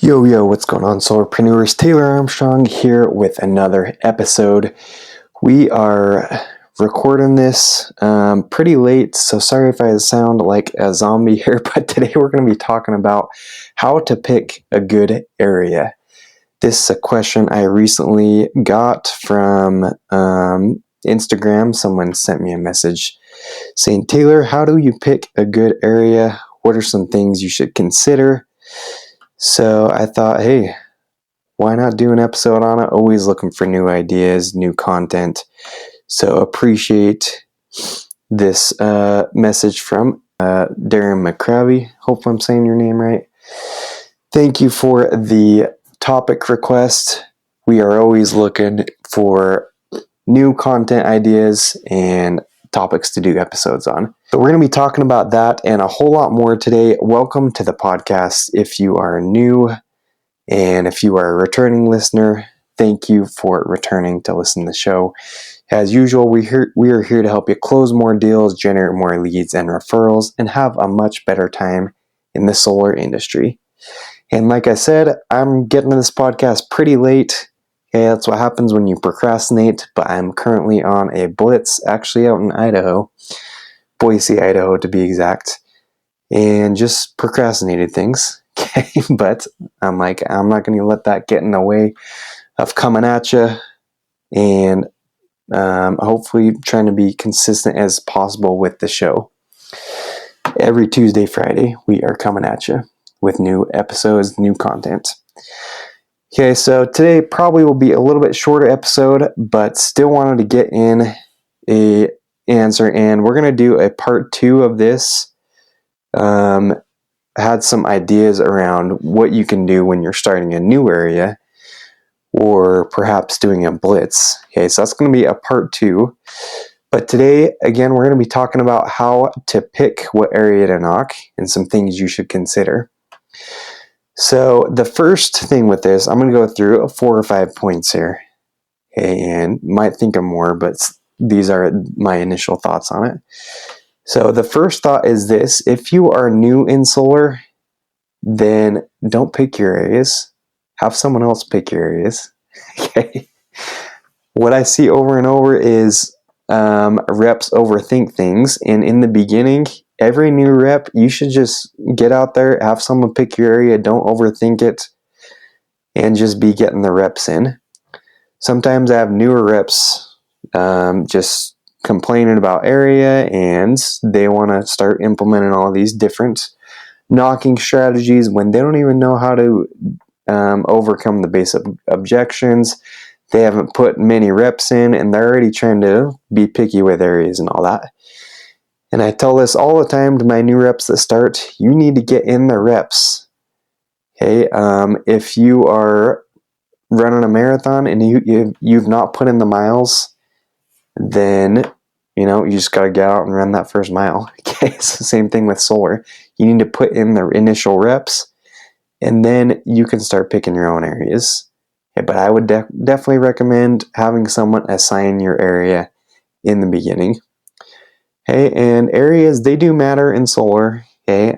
Yo, what's going on, Solarpreneurs? Taylor Armstrong here with another episode. We are recording this pretty late, so sorry if I sound like a zombie here, but today we're going to be talking about how to pick a good area. This is a question I recently got from Instagram. Someone sent me a message saying, Taylor, how do you pick a good area? What are some things you should consider? So I thought, hey, why not do an episode on it? Always looking for new ideas, new content. So appreciate this message from Darren McCravey. Hope I'm saying your name right. Thank you for the topic request. We are always looking for new content ideas and topics to do episodes on. So we're going to be talking about that and a whole lot more today. Welcome to the podcast. If you are new and if you are a returning listener, thank you for returning to listen to the show. As usual, we are here to help you close more deals, generate more leads and referrals, and have a much better time in the solar industry. And like I said, I'm getting to this podcast pretty late. Okay, that's what happens when you procrastinate, but I'm currently on a blitz, actually out in Idaho, Boise, Idaho to be exact, and just procrastinated things. Okay, but I'm like, I'm not going to let that get in the way of coming at you, and hopefully trying to be consistent as possible with the show. Every Tuesday, Friday, we are coming at you with new episodes, new content. Okay, so today probably will be a little bit shorter episode, but still wanted to get in a answer, and we're going to do a part 2 of this. Had some ideas around what you can do when you're starting a new area or perhaps doing a blitz. Okay, so that's going to be a part 2. But today, again, we're going to be talking about how to pick what area to knock and some things you should consider. So the first thing with this, I'm going to go through 4 or 5 points here. Okay, and might think of more, but these are my initial thoughts on it. So the first thought is this: if you are new in solar, then don't pick your areas. Have someone else pick your areas. Okay. What I see over and over is reps overthink things, and in the beginning, every new rep, you should just get out there, have someone pick your area, don't overthink it, and just be getting the reps in. Sometimes I have newer reps just complaining about area, and they want to start implementing all these different knocking strategies when they don't even know how to overcome the basic objections. They haven't put many reps in, and they're already trying to be picky with areas and all that. And I tell this all the time to my new reps that start: you need to get in the reps. Okay, if you are running a marathon and you've not put in the miles, then you just got to get out and run that first mile. Okay, it's the same thing with solar. You need to put in the initial reps, and then you can start picking your own areas. Okay, but I would definitely recommend having someone assign your area in the beginning. Okay, and areas, they do matter in solar. Okay,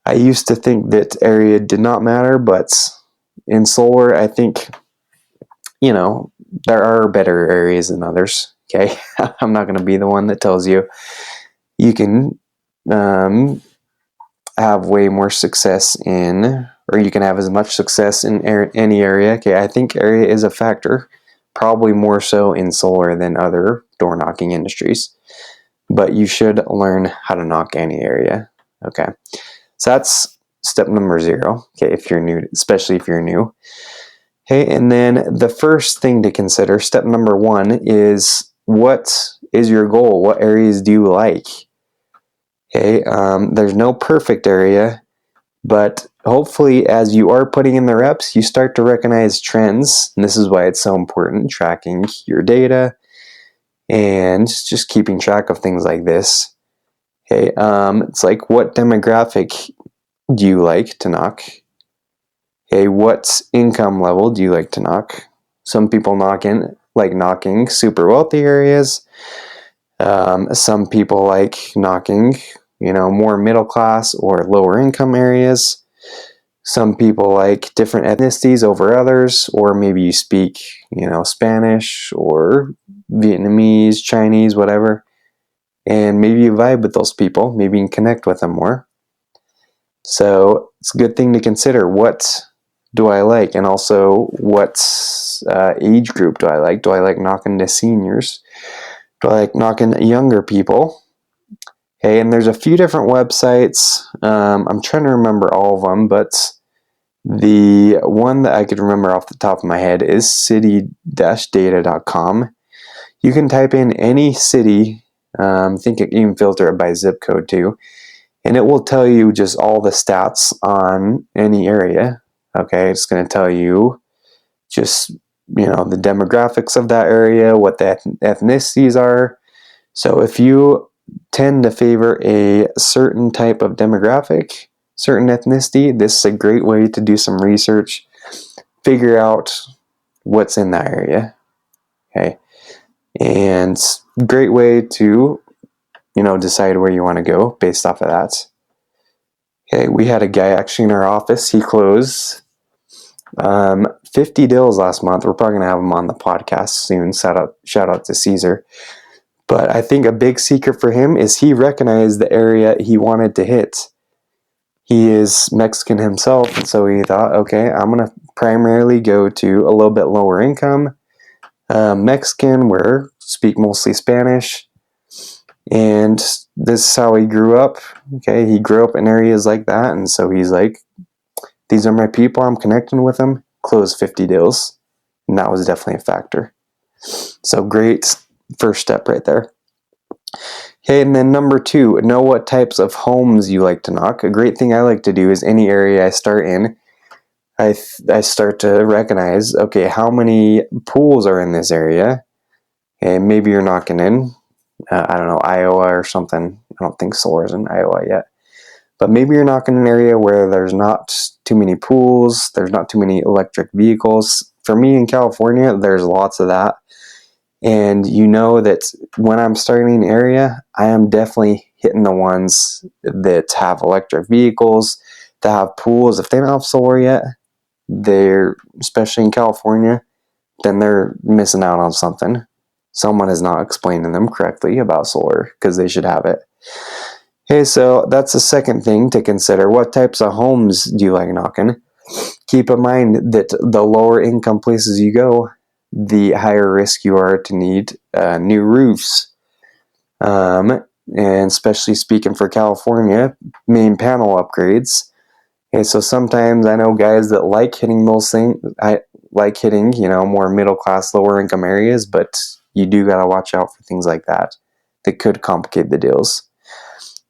I used to think that area did not matter, but in solar, I think, there are better areas than others. Okay, I'm not going to be the one that tells you you can have way more success or you can have as much success in any area. Okay, I think area is a factor, probably more so in solar than other door knocking industries, but you should learn how to knock any area. Okay, so that's step number 0. Okay, if you're new, especially if you're new. Okay, and then the first thing to consider, step number 1, is what is your goal? What areas do you like? Okay, there's no perfect area, but hopefully as you are putting in the reps, you start to recognize trends, and this is why it's so important, tracking your data and just keeping track of things like this. Okay, it's like, what demographic do you like to knock? Okay, what income level do you like to knock? Some people knocking super wealthy areas. Some people like knocking, more middle class or lower income areas. Some people like different ethnicities over others, or maybe you speak, Spanish or Vietnamese, Chinese, whatever. And maybe you vibe with those people. Maybe you can connect with them more. So it's a good thing to consider. What do I like? And also, what age group do I like? Do I like knocking to seniors? Do I like knocking younger people? Okay, and there's a few different websites. I'm trying to remember all of them, but the one that I could remember off the top of my head is city-data.com. You can type in any city. I think it can even filter it by zip code too. And it will tell you just all the stats on any area. Okay, it's going to tell you just, the demographics of that area, what the ethnicities are. So if you tend to favor a certain type of demographic, certain ethnicity, this is a great way to do some research, figure out what's in that area. Okay, and great way to, decide where you want to go based off of that. Okay, we had a guy actually in our office. He closed 50 deals last month. We're probably going to have him on the podcast soon. Shout out to Caesar. But I think a big secret for him is he recognized the area he wanted to hit. He is Mexican himself, and so he thought, okay, I'm going to primarily go to a little bit lower income Mexican, where speak mostly Spanish. And this is how he grew up. Okay, he grew up in areas like that, and so he's like, these are my people, I'm connecting with them. Close 50 deals. And that was definitely a factor. So great first step right there. Okay, and then number 2, know what types of homes you like to knock. A great thing I like to do is any area I start in, I start to recognize, okay, how many pools are in this area? And maybe you're knocking in, I don't know, Iowa or something. I don't think Solar is in Iowa yet. But maybe you're knocking an area where there's not too many pools, there's not too many electric vehicles. For me in California, there's lots of that. And you know that when I'm starting an area, I am definitely hitting the ones that have electric vehicles, that have pools. If they don't have solar yet, they're, especially in California, then they're missing out on something. Someone is not explaining them correctly about solar because they should have it. Okay, so that's the second thing to consider. What types of homes do you like knocking? Keep in mind that the lower income places you go, the higher risk you are to need new roofs. And especially speaking for California, main panel upgrades. Okay, so sometimes I know guys that like hitting those things. I like hitting, more middle class, lower income areas, but you do got to watch out for things like that could complicate the deals.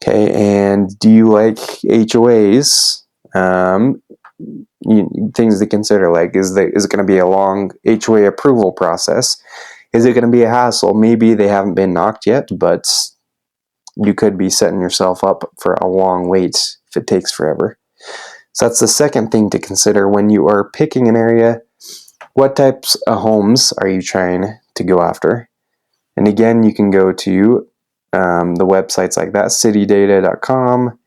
Okay, and do you like HOAs? Things to consider, like is it going to be a long HOA approval process? Is it going to be a hassle? Maybe they haven't been knocked yet, but you could be setting yourself up for a long wait if it takes forever. So that's the second thing to consider when you are picking an area. What types of homes are you trying to go after? And again, you can go to the websites like that, citydata.com,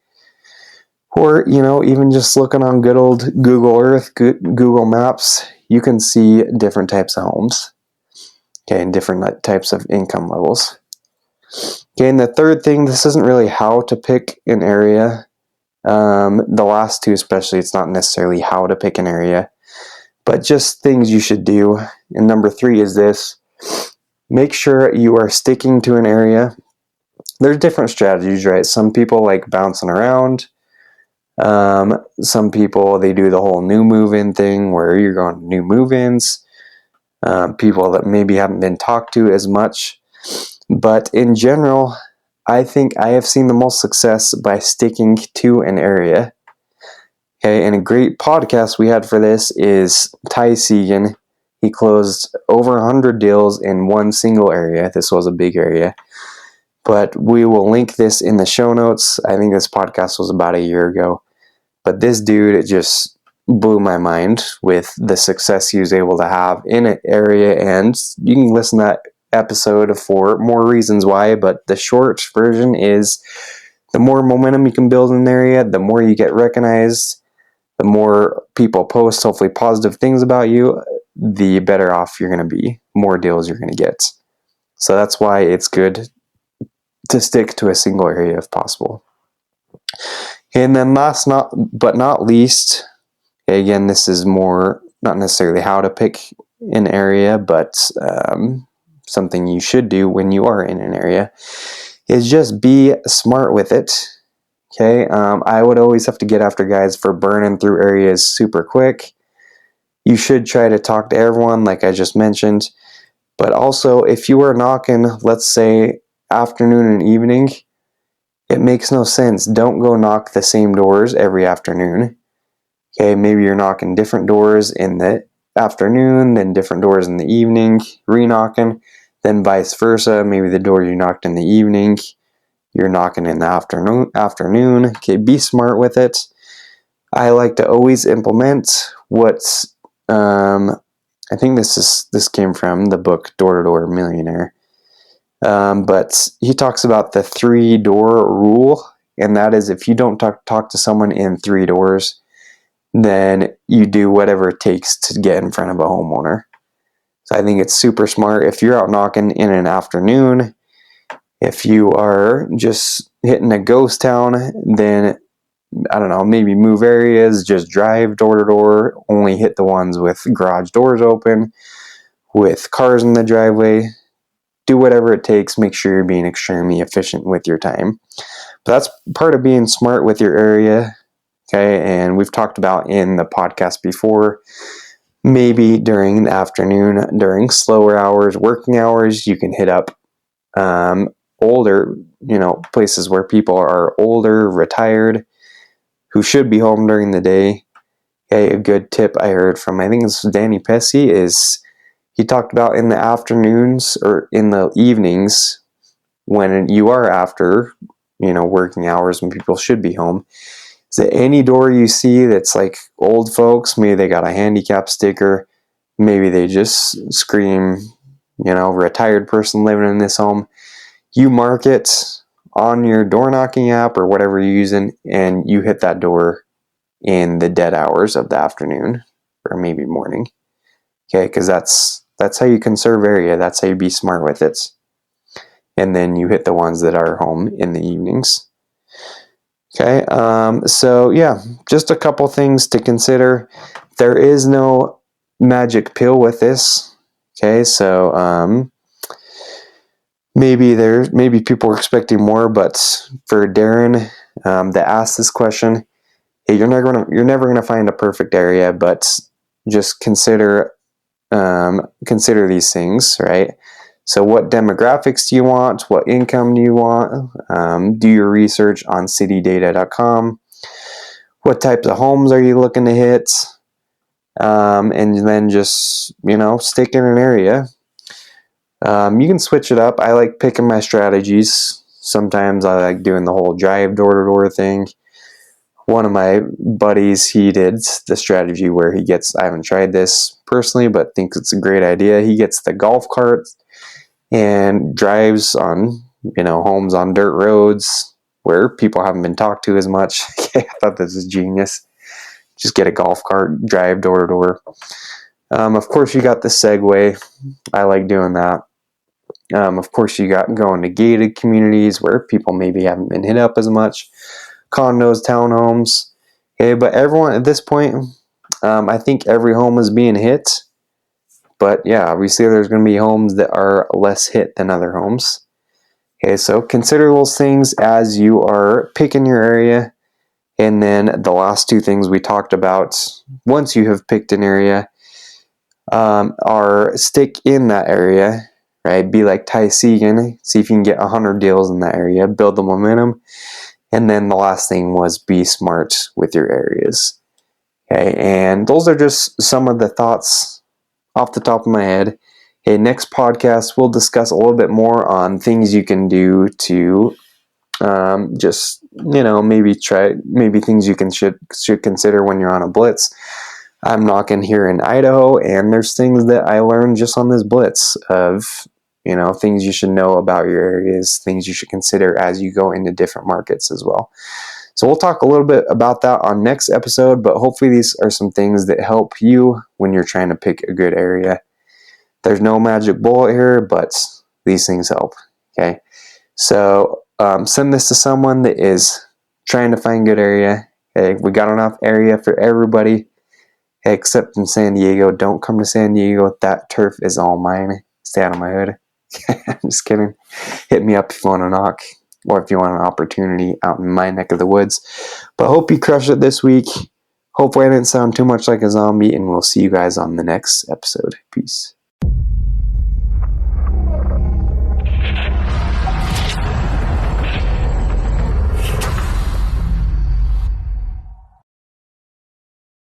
or, even just looking on good old Google Earth, Google Maps, you can see different types of homes, okay, and different types of income levels. Okay, and the third thing, this isn't really how to pick an area. The last two especially, it's not necessarily how to pick an area, but just things you should do. And number 3 is this. Make sure you are sticking to an area. There's different strategies, right? Some people like bouncing around. Some people, they do the whole new move-in thing where you're going to new move-ins. People that maybe haven't been talked to as much. But in general, I think I have seen the most success by sticking to an area. Okay, and a great podcast we had for this is Ty Segan. He closed over 100 deals in one single area. This was a big area. But we will link this in the show notes. I think this podcast was about a year ago. But this dude just blew my mind with the success he was able to have in an area. And you can listen to that episode for more reasons why. But the short version is the more momentum you can build in an area, the more you get recognized, the more people post hopefully positive things about you, the better off you're going to be, more deals you're going to get. So that's why it's good to stick to a single area if possible. And then last but not least, again, this is more not necessarily how to pick an area, but something you should do when you are in an area, is just be smart with it. Okay, I would always have to get after guys for burning through areas super quick. You should try to talk to everyone, like I just mentioned. But also, if you are knocking, let's say, afternoon and evening, it makes no sense. Don't go knock the same doors every afternoon. Okay, maybe you're knocking different doors in the afternoon, then different doors in the evening, re-knocking, then vice versa. Maybe the door you knocked in the evening, you're knocking in the afternoon. Okay, be smart with it. I like to always implement what's, I think this came from the book Door to Door Millionaire. But he talks about the 3-door rule, and that is if you don't talk to someone in 3 doors, then you do whatever it takes to get in front of a homeowner. So I think it's super smart. If you're out knocking in an afternoon, if you are just hitting a ghost town, then I don't know, maybe move areas, just drive door to door, only hit the ones with garage doors open, with cars in the driveway. Do whatever it takes. Make sure you're being extremely efficient with your time. But that's part of being smart with your area. Okay, and we've talked about in the podcast before, maybe during the afternoon, during slower hours, working hours, you can hit up older, places where people are older, retired, who should be home during the day. Okay, a good tip I heard from, I think it's Danny Pesci, is he talked about in the afternoons or in the evenings when you are after, working hours when people should be home. Is that any door you see that's like old folks, maybe they got a handicap sticker, maybe they just scream, retired person living in this home, you mark it on your door knocking app or whatever you're using, and you hit that door in the dead hours of the afternoon or maybe morning. Okay, because that's how you conserve area. That's how you be smart with it. And then you hit the ones that are home in the evenings. Okay, so yeah, just a couple things to consider. There is no magic pill with this. Okay, so maybe people are expecting more, but for Darren that asked this question, hey, you're never gonna find a perfect area, but just consider these things, right? So what demographics do you want? What income do you want? Do your research on citydata.com. What types of homes are you looking to hit? And then just, stick in an area. You can switch it up. I like picking my strategies. Sometimes I like doing the whole drive door-to-door thing. One of my buddies, he did the strategy where I haven't tried this personally, but think it's a great idea. He gets the golf cart and drives on, homes on dirt roads where people haven't been talked to as much. I thought this was genius. Just get a golf cart, drive door to door. Of course, you got the Segway. I like doing that. Of course, you got going to gated communities where people maybe haven't been hit up as much. Condos, townhomes. Okay, but everyone at this point, I think every home is being hit. But yeah, obviously there's going to be homes that are less hit than other homes. Okay, so consider those things as you are picking your area. And then the last 2 things we talked about, once you have picked an area, are stick in that area, right? Be like Ty Segan, see if you can get 100 deals in that area, build the momentum. And then the last thing was be smart with your areas. Okay, and those are just some of the thoughts off the top of my head. Okay, next podcast we'll discuss a little bit more on things you can do to just maybe things you should consider when you're on a blitz. I'm knocking here in Idaho, and there's things that I learned just on this blitz of things you should know about your areas, things you should consider as you go into different markets as well. So we'll talk a little bit about that on next episode, but hopefully these are some things that help you when you're trying to pick a good area. There's no magic bullet here, but these things help. Okay. So send this to someone that is trying to find good area. Okay. We got enough area for everybody except in San Diego. Don't come to San Diego. That turf is all mine. Stay out of my hood. I'm just kidding. Hit me up if you want to knock, or if you want an opportunity out in my neck of the woods. But hope you crushed it this week. Hopefully I didn't sound too much like a zombie, and we'll see you guys on the next episode. Peace.